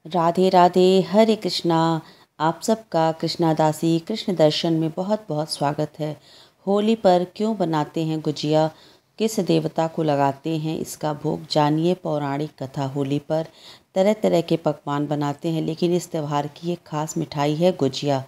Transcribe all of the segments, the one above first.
राधे राधे, हरे कृष्णा। आप सबका कृष्णा दासी कृष्ण दर्शन में बहुत बहुत स्वागत है। होली पर क्यों बनाते हैं गुजिया, किस देवता को लगाते हैं इसका भोग, जानिए पौराणिक कथा। होली पर तरह तरह के पकवान बनाते हैं, लेकिन इस त्यौहार की एक खास मिठाई है गुजिया,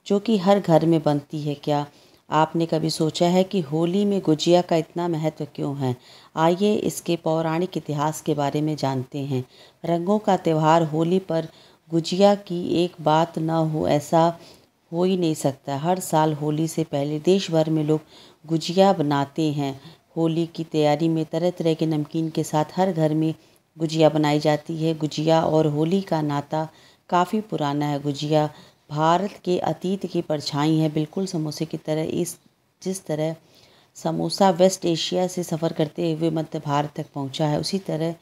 जो कि हर घर में बनती है। क्या आपने कभी सोचा है कि होली में गुजिया का इतना महत्व क्यों है? आइए इसके पौराणिक इतिहास के बारे में जानते हैं। रंगों का त्यौहार होली पर गुजिया की एक बात न हो, ऐसा हो ही नहीं सकता। हर साल होली से पहले देश भर में लोग गुजिया बनाते हैं। होली की तैयारी में तरह तरह के नमकीन के साथ हर घर में गुजिया बनाई जाती है। गुजिया और होली का नाता काफ़ी पुराना है। गुजिया भारत के अतीत की परछाई है, बिल्कुल समोसे की तरह। जिस तरह समोसा वेस्ट एशिया से सफ़र करते हुए मध्य भारत तक पहुंचा है, उसी तरह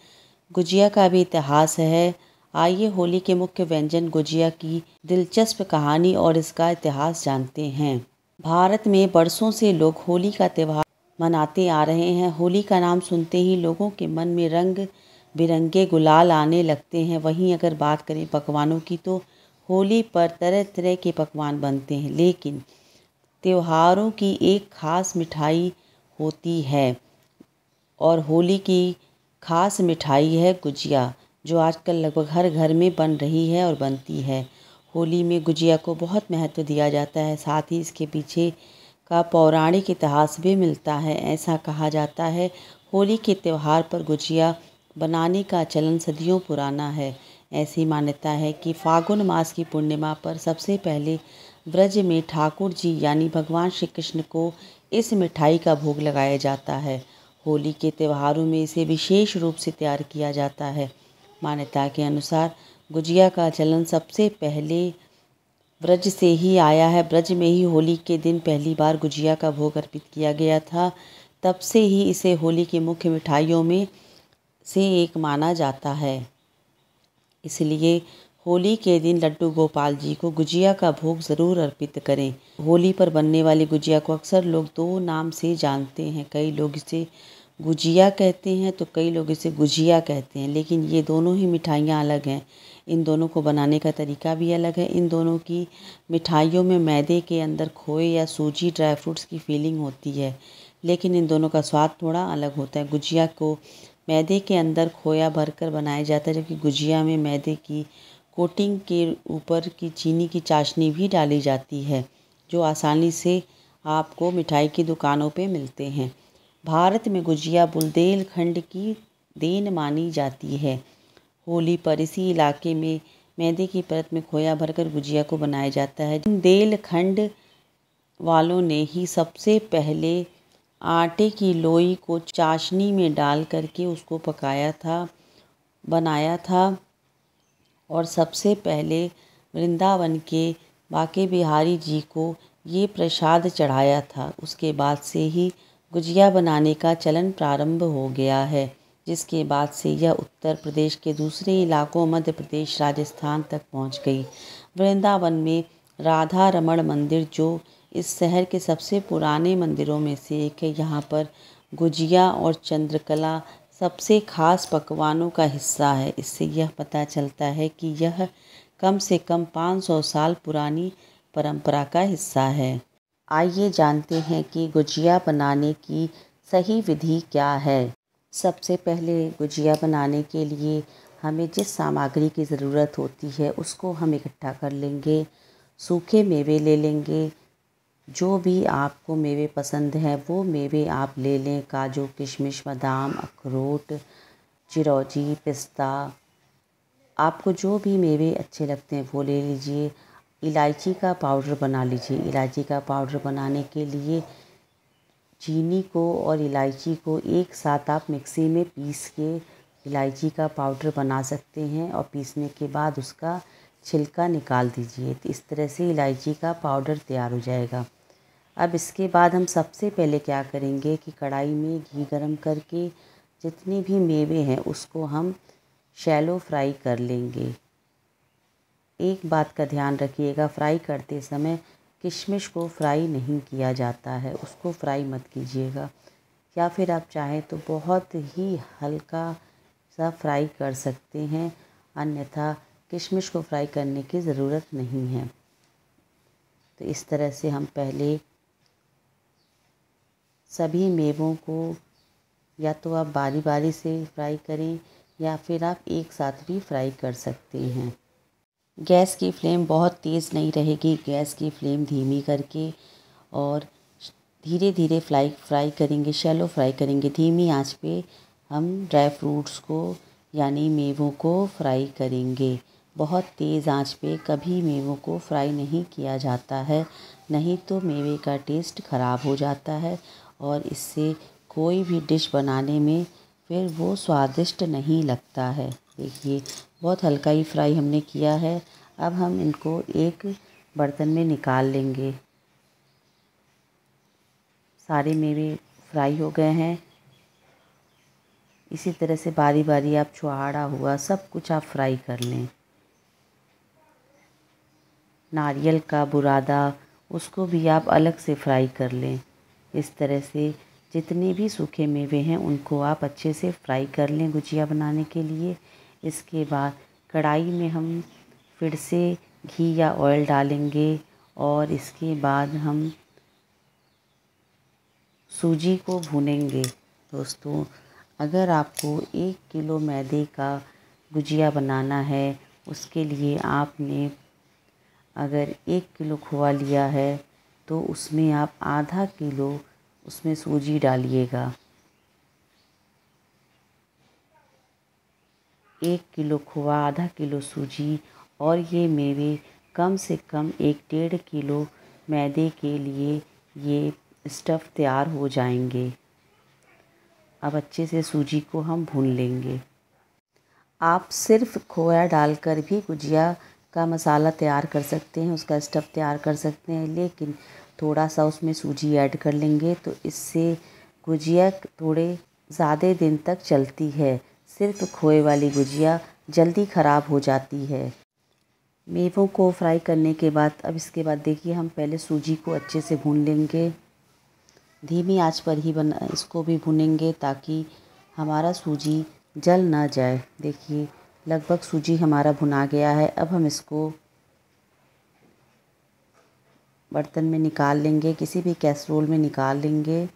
गुजिया का भी इतिहास है। आइए होली के मुख्य व्यंजन गुजिया की दिलचस्प कहानी और इसका इतिहास जानते हैं। भारत में बरसों से लोग होली का त्यौहार मनाते आ रहे हैं। होली का नाम सुनते ही लोगों के मन में रंग बिरंगे गुलाल आने लगते हैं। वहीं अगर बात करें पकवानों की, तो होली पर तरह तरह के पकवान बनते हैं, लेकिन त्योहारों की एक खास मिठाई होती है, और होली की खास मिठाई है गुजिया, जो आजकल लगभग हर घर में बन रही है और बनती है। होली में गुजिया को बहुत महत्व दिया जाता है, साथ ही इसके पीछे का पौराणिक इतिहास भी मिलता है। ऐसा कहा जाता है, होली के त्यौहार पर गुजिया बनाने का चलन सदियों पुराना है। ऐसी मान्यता है कि फागुन मास की पूर्णिमा पर सबसे पहले ब्रज में ठाकुर जी यानी भगवान श्री कृष्ण को इस मिठाई का भोग लगाया जाता है। होली के त्योहारों में इसे विशेष रूप से तैयार किया जाता है। मान्यता के अनुसार गुजिया का चलन सबसे पहले ब्रज से ही आया है। ब्रज में ही होली के दिन पहली बार गुजिया का भोग अर्पित किया गया था। तब से ही इसे होली की मुख्य मिठाइयों में से एक माना जाता है। इसलिए होली के दिन लड्डू गोपाल जी को गुजिया का भोग ज़रूर अर्पित करें। होली पर बनने वाली गुजिया को अक्सर लोग दो नाम से जानते हैं। कई लोग इसे गुजिया कहते हैं तो कई लोग इसे गुजिया कहते हैं, लेकिन ये दोनों ही मिठाइयाँ अलग हैं। इन दोनों को बनाने का तरीका भी अलग है। इन दोनों की मिठाइयों में मैदे के अंदर खोए या सूजी ड्राई फ्रूट्स की फीलिंग होती है, लेकिन इन दोनों का स्वाद थोड़ा अलग होता है। गुजिया को मैदे के अंदर खोया भरकर बनाया जाता है, जबकि गुजिया में मैदे की कोटिंग के ऊपर की चीनी की चाशनी भी डाली जाती है, जो आसानी से आपको मिठाई की दुकानों पे मिलते हैं। भारत में गुजिया बुंदेलखंड की देन मानी जाती है। होली पर इसी इलाके में मैदे की परत में खोया भरकर गुजिया को बनाया जाता है। बुंदेलखंड वालों ने ही सबसे पहले आटे की लोई को चाशनी में डाल करके उसको पकाया था, बनाया था, और सबसे पहले वृंदावन के बांके बिहारी जी को ये प्रसाद चढ़ाया था। उसके बाद से ही गुजिया बनाने का चलन प्रारंभ हो गया है, जिसके बाद से यह उत्तर प्रदेश के दूसरे इलाकों, मध्य प्रदेश, राजस्थान तक पहुंच गई। वृंदावन में राधा रमण मंदिर, जो इस शहर के सबसे पुराने मंदिरों में से एक है, यहाँ पर गुजिया और चंद्रकला सबसे खास पकवानों का हिस्सा है। इससे यह पता चलता है कि यह कम से कम 500 साल पुरानी परंपरा का हिस्सा है। आइए जानते हैं कि गुजिया बनाने की सही विधि क्या है। सबसे पहले गुजिया बनाने के लिए हमें जिस सामग्री की ज़रूरत होती है उसको हम इकट्ठा कर लेंगे। सूखे मेवे ले लेंगे। जो भी आपको मेवे पसंद हैं वो मेवे आप ले लें। काजू, किशमिश, बादाम, अखरोट, चिरौंजी, पिस्ता, आपको जो भी मेवे अच्छे लगते हैं वो ले लीजिए। इलायची का पाउडर बना लीजिए। इलायची का पाउडर बनाने के लिए चीनी को और इलायची को एक साथ आप मिक्सी में पीस के इलायची का पाउडर बना सकते हैं, और पीसने के बाद उसका छिलका निकाल दीजिए। तो इस तरह से इलायची का पाउडर तैयार हो जाएगा। अब इसके बाद हम सबसे पहले क्या करेंगे कि कढ़ाई में घी गरम करके जितने भी मेवे हैं उसको हम शैलो फ्राई कर लेंगे। एक बात का ध्यान रखिएगा, फ्राई करते समय किशमिश को फ्राई नहीं किया जाता है, उसको फ्राई मत कीजिएगा। या फिर आप चाहें तो बहुत ही हल्का सा फ्राई कर सकते हैं, अन्यथा किशमिश को फ्राई करने की ज़रूरत नहीं है। तो इस तरह से हम पहले सभी मेवों को या तो आप बारी बारी से फ्राई करें या फिर आप एक साथ भी फ्राई कर सकते हैं। गैस की फ्लेम बहुत तेज़ नहीं रहेगी, गैस की फ्लेम धीमी करके और धीरे धीरे फ्राई करेंगे, शैलो फ्राई करेंगे। धीमी आंच पे हम ड्राई फ्रूट्स को यानी मेवों को फ्राई करेंगे। बहुत तेज़ आंच पे कभी मेवों को फ्राई नहीं किया जाता है, नहीं तो मेवे का टेस्ट ख़राब हो जाता है और इससे कोई भी डिश बनाने में फिर वो स्वादिष्ट नहीं लगता है। देखिए बहुत हल्का ही फ्राई हमने किया है। अब हम इनको एक बर्तन में निकाल लेंगे। सारे मेवे फ्राई हो गए हैं। इसी तरह से बारी बारी आप छुहाड़ा हुआ सब कुछ आप फ्राई कर लें। नारियल का बुरादा उसको भी आप अलग से फ्राई कर लें। इस तरह से जितने भी सूखे मेवे हैं उनको आप अच्छे से फ्राई कर लें गुजिया बनाने के लिए। इसके बाद कढ़ाई में हम फिर से घी या ऑयल डालेंगे और इसके बाद हम सूजी को भूनेंगे। दोस्तों, अगर आपको 1 किलो मैदे का गुजिया बनाना है, उसके लिए आपने अगर 1 किलो खोआ लिया है तो उसमें आप आधा किलो उसमें सूजी डालिएगा। 1 किलो खोआ, आधा किलो सूजी और ये मेवे कम से कम 1 डेढ़ किलो मैदे के लिए ये स्टफ़ तैयार हो जाएंगे। अब अच्छे से सूजी को हम भून लेंगे। आप सिर्फ खोया डालकर भी गुजिया का मसाला तैयार कर सकते हैं, उसका स्टफ़ तैयार कर सकते हैं, लेकिन थोड़ा सा उसमें सूजी ऐड कर लेंगे तो इससे गुजिया थोड़े ज़्यादा दिन तक चलती है। सिर्फ खोए वाली गुजिया जल्दी ख़राब हो जाती है। मेवों को फ्राई करने के बाद अब इसके बाद देखिए हम पहले सूजी को अच्छे से भून लेंगे। धीमी आंच पर ही इसको भी भूनेंगे ताकि हमारा सूजी जल ना जाए। देखिए लगभग सूजी हमारा भुना गया है। अब हम इसको बर्तन में निकाल लेंगे, किसी भी कैसरोल में निकाल लेंगे।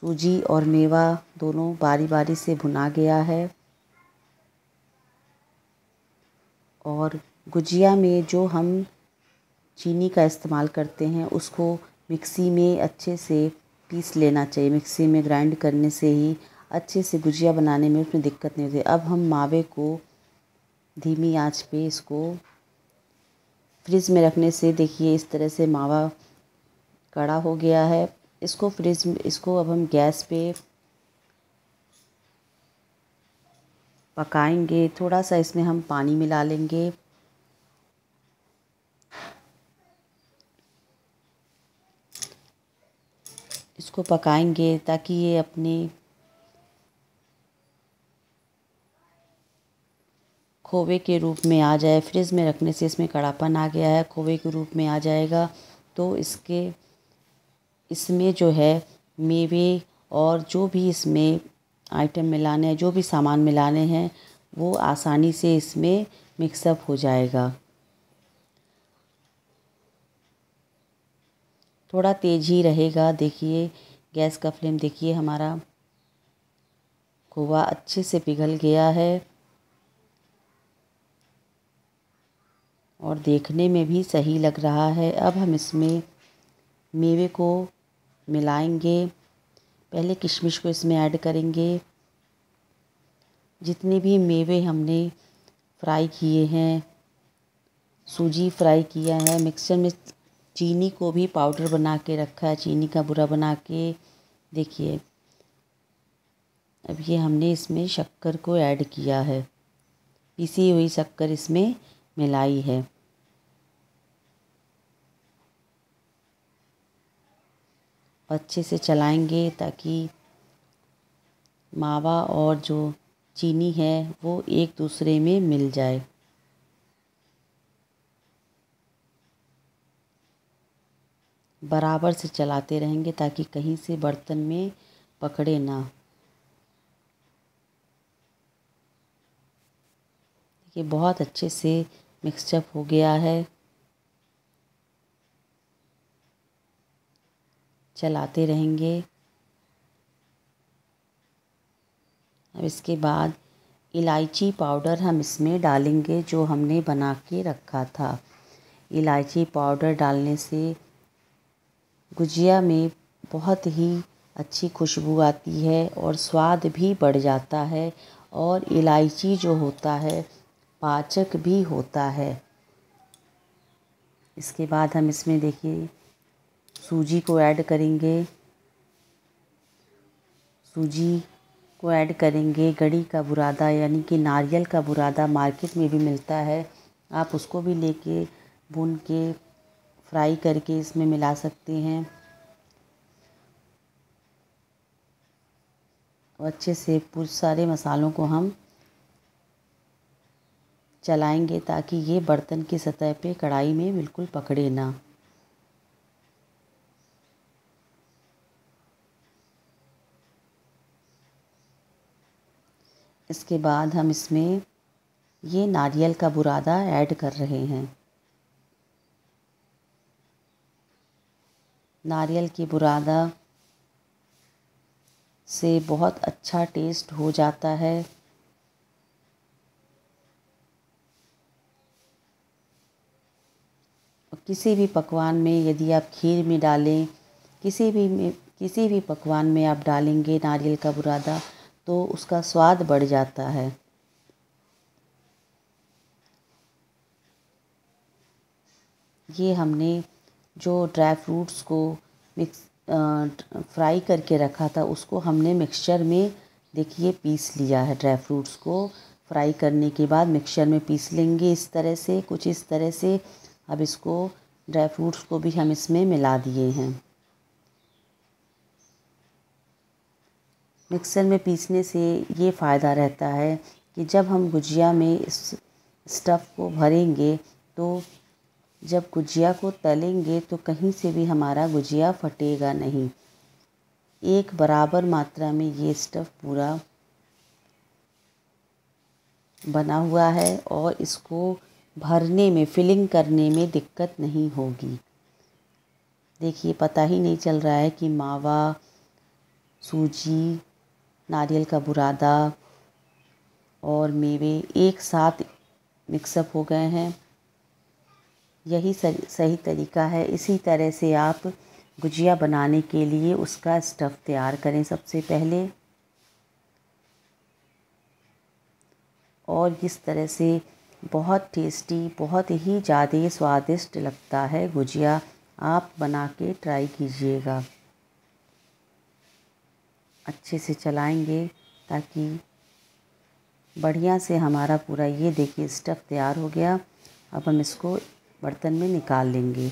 सूजी और मेवा दोनों बारी बारी से भुना गया है और गुजिया में जो हम चीनी का इस्तेमाल करते हैं उसको मिक्सी में अच्छे से पीस लेना चाहिए। मिक्सी में ग्राइंड करने से ही अच्छे से गुजिया बनाने में उसमें दिक्कत नहीं होती। अब हम मावे को धीमी आंच पे इसको फ्रिज में रखने से देखिए इस तरह से मावा कड़ा हो गया है। इसको अब हम गैस पे पकाएंगे। थोड़ा सा इसमें हम पानी मिला लेंगे। इसको पकाएंगे ताकि ये अपने खोवे के रूप में आ जाए। फ्रिज में रखने से इसमें कड़ापन आ गया है, खोवे के रूप में आ जाएगा तो इसमें जो है मेवे और जो भी इसमें आइटम मिलाने हैं, जो भी सामान मिलाने हैं वो आसानी से इसमें मिक्सअप हो जाएगा। थोड़ा तेज़ ही रहेगा। देखिए गैस का फ्लेम देखिए, हमारा खोवा अच्छे से पिघल गया है और देखने में भी सही लग रहा है। अब हम इसमें मेवे को मिलाएंगे। पहले किशमिश को इसमें ऐड करेंगे। जितने भी मेवे हमने फ्राई किए हैं, सूजी फ्राई किया है, मिक्सचर में चीनी को भी पाउडर बना के रखा है, चीनी का बूरा बना के। देखिए अब ये हमने इसमें शक्कर को ऐड किया है, पिसी हुई शक्कर इसमें मिलाई है। अच्छे से चलाएंगे ताकि मावा और जो चीनी है वो एक दूसरे में मिल जाए। बराबर से चलाते रहेंगे ताकि कहीं से बर्तन में पकड़े ना। ये बहुत अच्छे से मिक्सचर हो गया है। चलाते रहेंगे। अब इसके बाद इलायची पाउडर हम इसमें डालेंगे जो हमने बना के रखा था। इलायची पाउडर डालने से गुजिया में बहुत ही अच्छी खुशबू आती है और स्वाद भी बढ़ जाता है। और इलायची जो होता है पाचक भी होता है। इसके बाद हम इसमें देखिए सूजी को ऐड करेंगे। सूजी को ऐड करेंगे। गड़ी का बुरादा यानी कि नारियल का बुरादा मार्केट में भी मिलता है, आप उसको भी लेके भून के फ्राई करके इसमें मिला सकते हैं। और अच्छे से पूरे सारे मसालों को हम चलाएंगे ताकि ये बर्तन की सतह पे कढ़ाई में बिल्कुल पकड़े ना। इसके बाद हम इसमें ये नारियल का बुरादा ऐड कर रहे हैं। नारियल की बुरादा से बहुत अच्छा टेस्ट हो जाता है। किसी भी पकवान में यदि आप खीर में डालें, किसी भी पकवान में आप डालेंगे नारियल का बुरादा तो उसका स्वाद बढ़ जाता है। ये हमने जो ड्राई फ्रूट्स को मिक्स फ्राई करके रखा था उसको हमने मिक्सचर में देखिए पीस लिया है। ड्राई फ्रूट्स को फ्राई करने के बाद मिक्सचर में पीस लेंगे इस तरह से, कुछ इस तरह से। अब इसको ड्राई फ्रूट्स को भी हम इसमें मिला दिए हैं। मिक्सर में पीसने से ये फ़ायदा रहता है कि जब हम गुजिया में इस स्टफ़ को भरेंगे तो जब गुजिया को तलेंगे तो कहीं से भी हमारा गुजिया फटेगा नहीं। एक बराबर मात्रा में ये स्टफ़ पूरा बना हुआ है और इसको भरने में, फिलिंग करने में दिक्कत नहीं होगी। देखिए पता ही नहीं चल रहा है कि मावा, सूजी, नारियल का बुरादा और मेवे एक साथ मिक्सअप हो गए हैं। यही सही तरीका है। इसी तरह से आप गुजिया बनाने के लिए उसका स्टफ़ तैयार करें सबसे पहले। और इस तरह से बहुत टेस्टी, बहुत ही ज़्यादा स्वादिष्ट लगता है गुजिया। आप बना के ट्राई कीजिएगा। अच्छे से चलाएंगे ताकि बढ़िया से हमारा पूरा ये देखिए स्टफ़ तैयार हो गया। अब हम इसको बर्तन में निकाल लेंगे।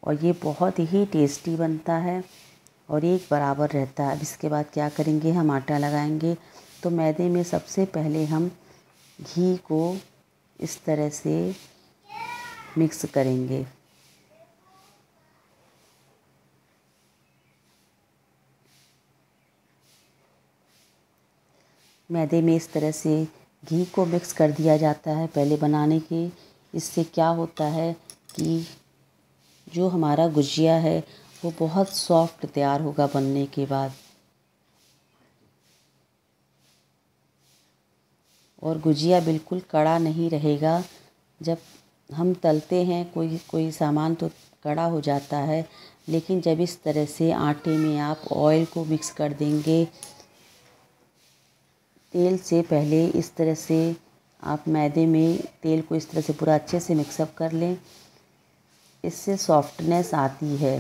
और ये बहुत ही टेस्टी बनता है और एक बराबर रहता है। अब इसके बाद क्या करेंगे, हम आटा लगाएंगे। तो मैदे में सबसे पहले हम घी को इस तरह से मिक्स करेंगे। मैदे में इस तरह से घी को मिक्स कर दिया जाता है पहले बनाने के। इससे क्या होता है कि जो हमारा गुजिया है वो बहुत सॉफ्ट तैयार होगा बनने के बाद। और गुजिया बिल्कुल कड़ा नहीं रहेगा। जब हम तलते हैं कोई कोई सामान तो कड़ा हो जाता है, लेकिन जब इस तरह से आटे में आप ऑयल को मिक्स कर देंगे, तेल से पहले इस तरह से आप मैदे में तेल को इस तरह से पूरा अच्छे से मिक्सअप कर लें, इससे सॉफ्टनेस आती है।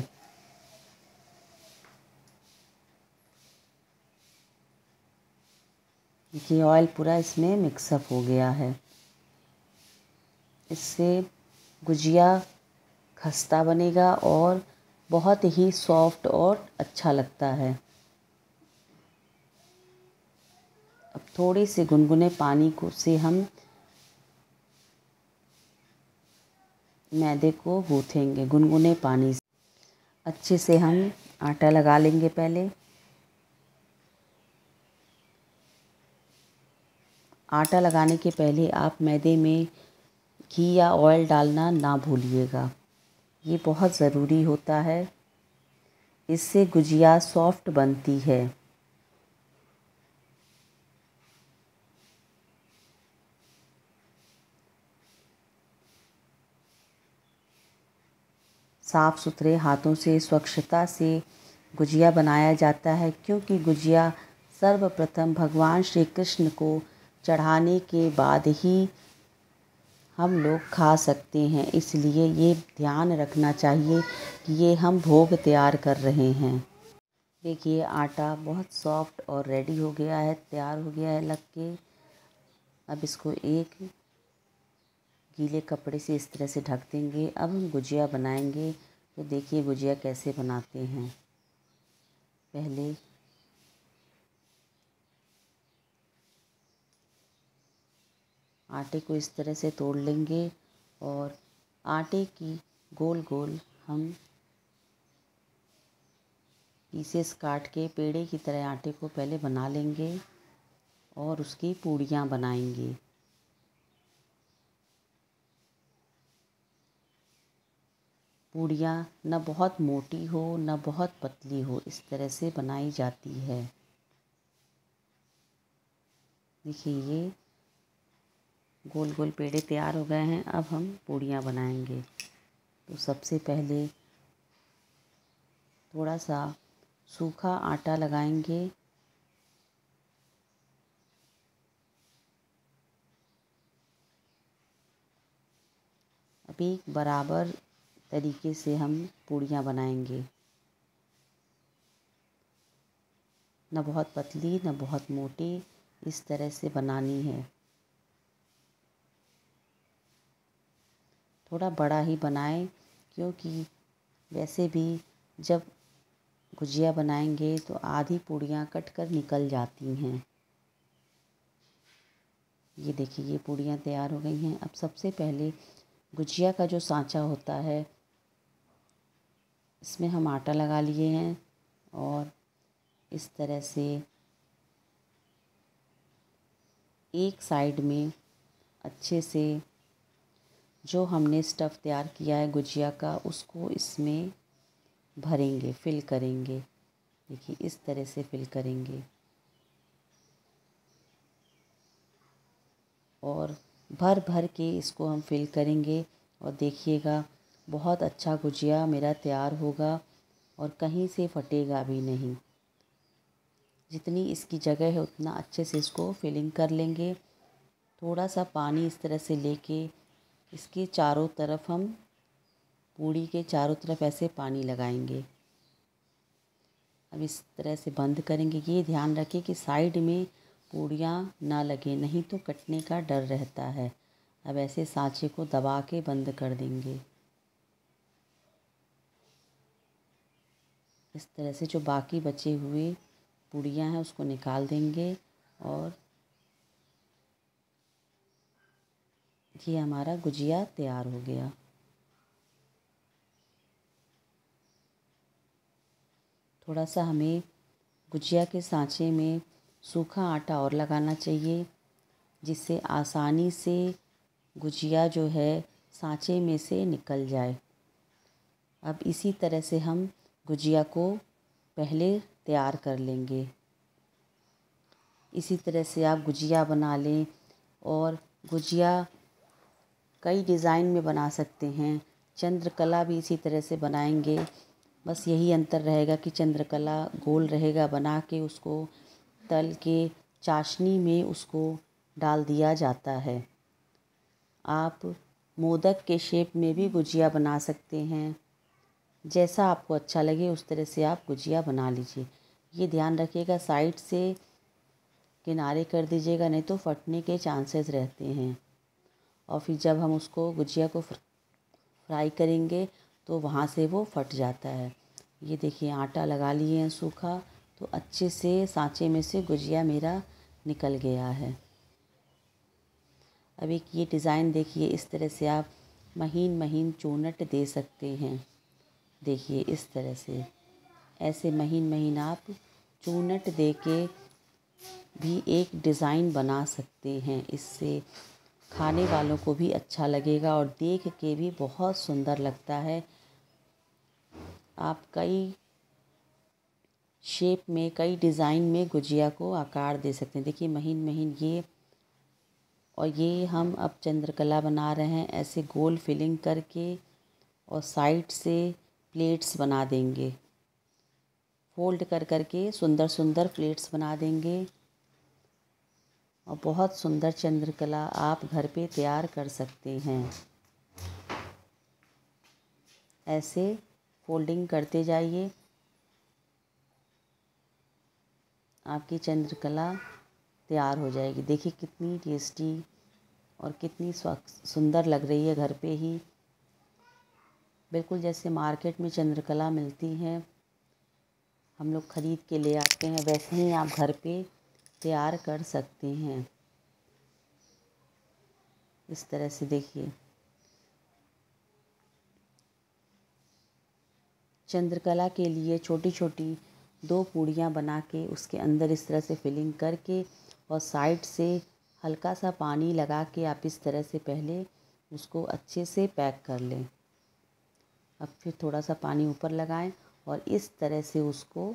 ये ऑयल पूरा इसमें मिक्सअप हो गया है। इससे गुजिया खस्ता बनेगा और बहुत ही सॉफ्ट और अच्छा लगता है। अब थोड़े से गुनगुने पानी को से हम मैदे को गूँथेंगे गुनगुने पानी से। अच्छे से हम आटा लगा लेंगे पहले। आटा लगाने के पहले आप मैदे में घी या ऑयल डालना ना भूलिएगा, ये बहुत ज़रूरी होता है। इससे गुजिया सॉफ्ट बनती है। साफ़ सुथरे हाथों से स्वच्छता से गुजिया बनाया जाता है, क्योंकि गुजिया सर्वप्रथम भगवान श्री कृष्ण को चढ़ाने के बाद ही हम लोग खा सकते हैं। इसलिए ये ध्यान रखना चाहिए कि ये हम भोग तैयार कर रहे हैं। देखिए आटा बहुत सॉफ्ट और रेडी हो गया है, तैयार हो गया है लग के। अब इसको एक गीले कपड़े से इस तरह से ढक देंगे। अब हम गुजिया बनाएंगे। तो देखिए गुजिया कैसे बनाते हैं। पहले आटे को इस तरह से तोड़ लेंगे और आटे की गोल गोल हम पीसेस काट के पेड़े की तरह आटे को पहले बना लेंगे और उसकी पूड़ियाँ बनाएंगे। पूड़ियाँ न बहुत मोटी हो न बहुत पतली हो, इस तरह से बनाई जाती है। देखिए ये गोल गोल पेड़े तैयार हो गए हैं। अब हम पूड़ियाँ बनाएंगे। तो सबसे पहले थोड़ा सा सूखा आटा लगाएंगे। अभी बराबर तरीके से हम पूड़ियाँ बनाएंगे, न बहुत पतली न बहुत मोटी, इस तरह से बनानी है। थोड़ा बड़ा ही बनाएं, क्योंकि वैसे भी जब गुजिया बनाएंगे तो आधी पूड़ियाँ कट कर निकल जाती हैं। ये देखिए ये पूड़ियाँ तैयार हो गई हैं। अब सबसे पहले गुजिया का जो सांचा होता है, इसमें हम आटा लगा लिए हैं और इस तरह से एक साइड में अच्छे से जो हमने स्टफ़ तैयार किया है गुजिया का, उसको इसमें भरेंगे, फिल करेंगे। देखिए इस तरह से फिल करेंगे और भर भर के इसको हम फिल करेंगे। और देखिएगा बहुत अच्छा गुजिया मेरा तैयार होगा और कहीं से फटेगा भी नहीं। जितनी इसकी जगह है उतना अच्छे से इसको फिलिंग कर लेंगे। थोड़ा सा पानी इस तरह से लेके इसके चारों तरफ हम पूड़ी के चारों तरफ ऐसे पानी लगाएंगे। अब इस तरह से बंद करेंगे। ये ध्यान रखें कि साइड में पूड़ियाँ ना लगे, नहीं तो कटने का डर रहता है। अब ऐसे सांचे को दबा के बंद कर देंगे। इस तरह से जो बाकी बचे हुए पूड़ियाँ हैं उसको निकाल देंगे और ये हमारा गुजिया तैयार हो गया। थोड़ा सा हमें गुजिया के सांचे में सूखा आटा और लगाना चाहिए, जिससे आसानी से गुजिया जो है सांचे में से निकल जाए। अब इसी तरह से हम गुजिया को पहले तैयार कर लेंगे। इसी तरह से आप गुजिया बना लें और गुजिया कई डिज़ाइन में बना सकते हैं। चंद्रकला भी इसी तरह से बनाएंगे। बस यही अंतर रहेगा कि चंद्रकला गोल रहेगा, बना के उसको तल के चाशनी में उसको डाल दिया जाता है। आप मोदक के शेप में भी गुजिया बना सकते हैं। जैसा आपको अच्छा लगे उस तरह से आप गुजिया बना लीजिए। ये ध्यान रखिएगा साइड से किनारे कर दीजिएगा, नहीं तो फटने के चांसेस रहते हैं। और फिर जब हम उसको गुजिया को फ्राई करेंगे तो वहाँ से वो फट जाता है। ये देखिए आटा लगा लिए हैं सूखा, तो अच्छे से सांचे में से गुजिया मेरा निकल गया है। अब एक ये डिज़ाइन देखिए, इस तरह से आप महीन महीन चूनट दे सकते हैं। देखिए इस तरह से, ऐसे महीन महीन आप चूनट दे के भी एक डिज़ाइन बना सकते हैं। इससे खाने वालों को भी अच्छा लगेगा और देख के भी बहुत सुंदर लगता है। आप कई शेप में, कई डिज़ाइन में गुजिया को आकार दे सकते हैं। देखिए महीन महीन ये, और ये हम अब चंद्रकला बना रहे हैं ऐसे गोल फिलिंग करके, और साइड से प्लेट्स बना देंगे, फोल्ड कर करके सुंदर सुंदर प्लेट्स बना देंगे और बहुत सुंदर चंद्रकला आप घर पे तैयार कर सकते हैं। ऐसे फोल्डिंग करते जाइए, आपकी चंद्रकला तैयार हो जाएगी। देखिए कितनी टेस्टी और कितनी सुंदर लग रही है घर पे ही, बिल्कुल जैसे मार्केट में चंद्रकला मिलती हैं, हम लोग ख़रीद के ले आते हैं, वैसे ही आप घर पे तैयार कर सकते हैं। इस तरह से देखिए चंद्रकला के लिए छोटी छोटी 2 पूड़ियाँ बना के उसके अंदर इस तरह से फिलिंग करके और साइड से हल्का सा पानी लगा के आप इस तरह से पहले उसको अच्छे से पैक कर लें। अब फिर थोड़ा सा पानी ऊपर लगाएं और इस तरह से उसको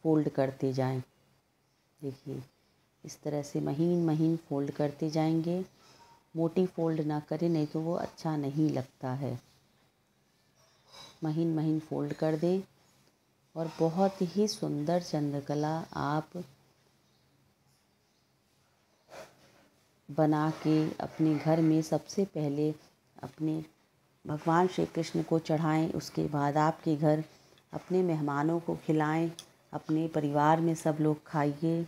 फोल्ड करते जाएं। देखिए इस तरह से महीन महीन फोल्ड करते जाएंगे। मोटी फोल्ड ना करें, नहीं तो वो अच्छा नहीं लगता है। महीन महीन फोल्ड कर दें और बहुत ही सुंदर चंद्रकला आप बना के अपने घर में सबसे पहले अपने भगवान श्री कृष्ण को चढ़ाएं। उसके बाद आपके घर अपने मेहमानों को खिलाएं, अपने परिवार में सब लोग खाइए।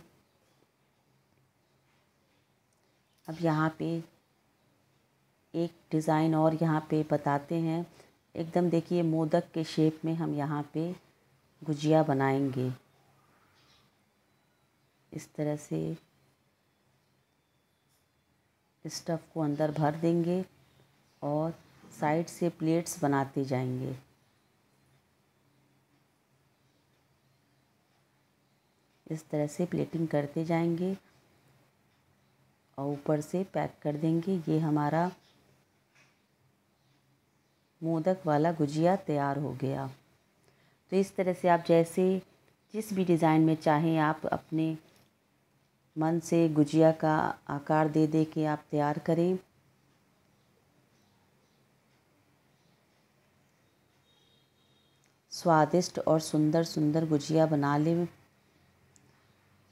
अब यहाँ पे एक डिज़ाइन और यहाँ पे बताते हैं। एकदम देखिए मोदक के शेप में हम यहाँ पे गुजिया बनाएंगे। इस तरह से स्टफ़ को अंदर भर देंगे और साइड से प्लेट्स बनाते जाएंगे। इस तरह से प्लेटिंग करते जाएंगे और ऊपर से पैक कर देंगे। ये हमारा मोदक वाला गुजिया तैयार हो गया। तो इस तरह से आप जैसे जिस भी डिज़ाइन में चाहें आप अपने मन से गुजिया का आकार दे दे के आप तैयार करें। स्वादिष्ट और सुंदर सुंदर गुजिया बना लें।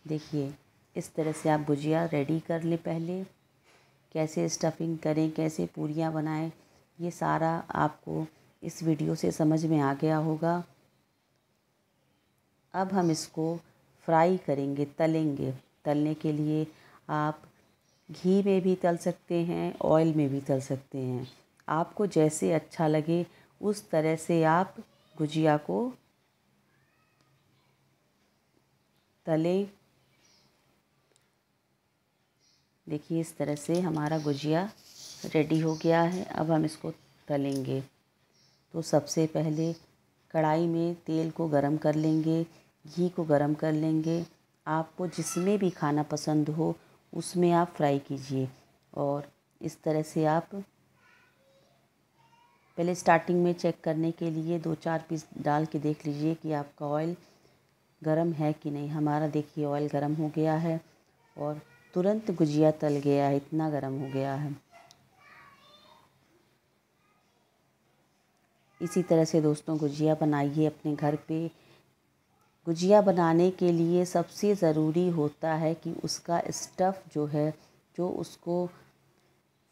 देखिए इस तरह से आप गुजिया रेडी कर लें। पहले कैसे स्टफिंग करें, कैसे पूरियाँ बनाएं, ये सारा आपको इस वीडियो से समझ में आ गया होगा। अब हम इसको फ्राई करेंगे, तलेंगे। तलने के लिए आप घी में भी तल सकते हैं, ऑयल में भी तल सकते हैं। आपको जैसे अच्छा लगे उस तरह से आप गुजिया को तलें। देखिए इस तरह से हमारा गुजिया रेडी हो गया है। अब हम इसको तलेंगे। तो सबसे पहले कढ़ाई में तेल को गरम कर लेंगे, घी को गरम कर लेंगे। आपको जिसमें भी खाना पसंद हो उसमें आप फ्राई कीजिए। और इस तरह से आप पहले स्टार्टिंग में चेक करने के लिए 2-4 पीस डाल के देख लीजिए कि आपका ऑयल गरम है कि नहीं। हमारा देखिए ऑयल गरम हो गया है और तुरंत गुजिया तल गया है, इतना गरम हो गया है। इसी तरह से दोस्तों गुजिया बनाइए अपने घर पे। गुजिया बनाने के लिए सबसे ज़रूरी होता है कि उसका स्टफ़ जो है, जो उसको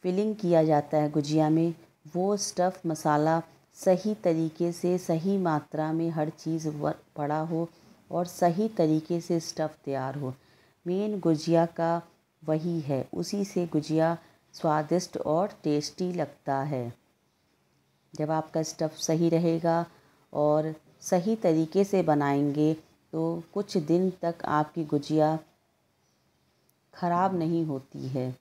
फिलिंग किया जाता है गुजिया में, वो स्टफ़ मसाला सही तरीके से, सही मात्रा में हर चीज़ पड़ा हो और सही तरीके से स्टफ़ तैयार हो। मेन गुजिया का वही है, उसी से गुजिया स्वादिष्ट और टेस्टी लगता है। जब आपका स्टफ़ सही रहेगा और सही तरीके से बनाएंगे तो कुछ दिन तक आपकी गुजिया ख़राब नहीं होती है।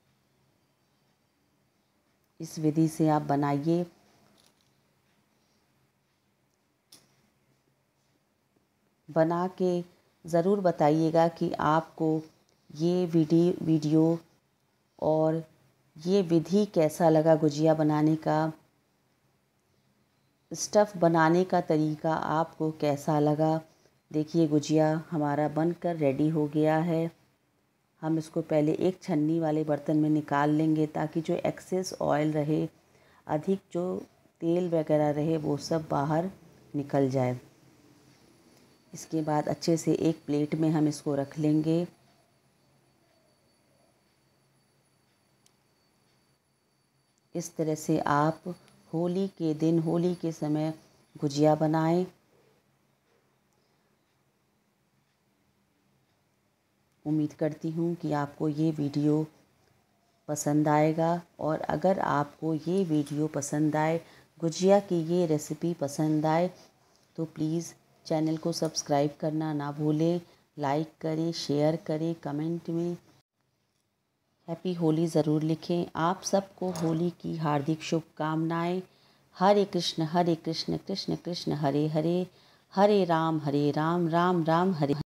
इस विधि से आप बनाइए बना के ज़रूर बताइएगा कि आपको ये वीडियो और ये विधि कैसा लगा। गुजिया बनाने का, स्टफ़ बनाने का तरीका आपको कैसा लगा। देखिए गुजिया हमारा बनकर रेडी हो गया है। हम इसको पहले एक छन्नी वाले बर्तन में निकाल लेंगे ताकि जो एक्सेस ऑयल रहे, अधिक जो तेल वगैरह रहे, वो सब बाहर निकल जाए। इसके बाद अच्छे से एक प्लेट में हम इसको रख लेंगे। इस तरह से आप होली के दिन, होली के समय गुजिया बनाएं। उम्मीद करती हूँ कि आपको ये वीडियो पसंद आएगा, और अगर आपको ये वीडियो पसंद आए, गुजिया की ये रेसिपी पसंद आए, तो प्लीज़ चैनल को सब्सक्राइब करना ना भूलें। लाइक करें, शेयर करें, कमेंट में हैप्पी होली ज़रूर लिखें। आप सबको होली की हार्दिक शुभकामनाएं। हरे कृष्ण कृष्ण कृष्ण हरे हरे, हरे राम राम राम हरे।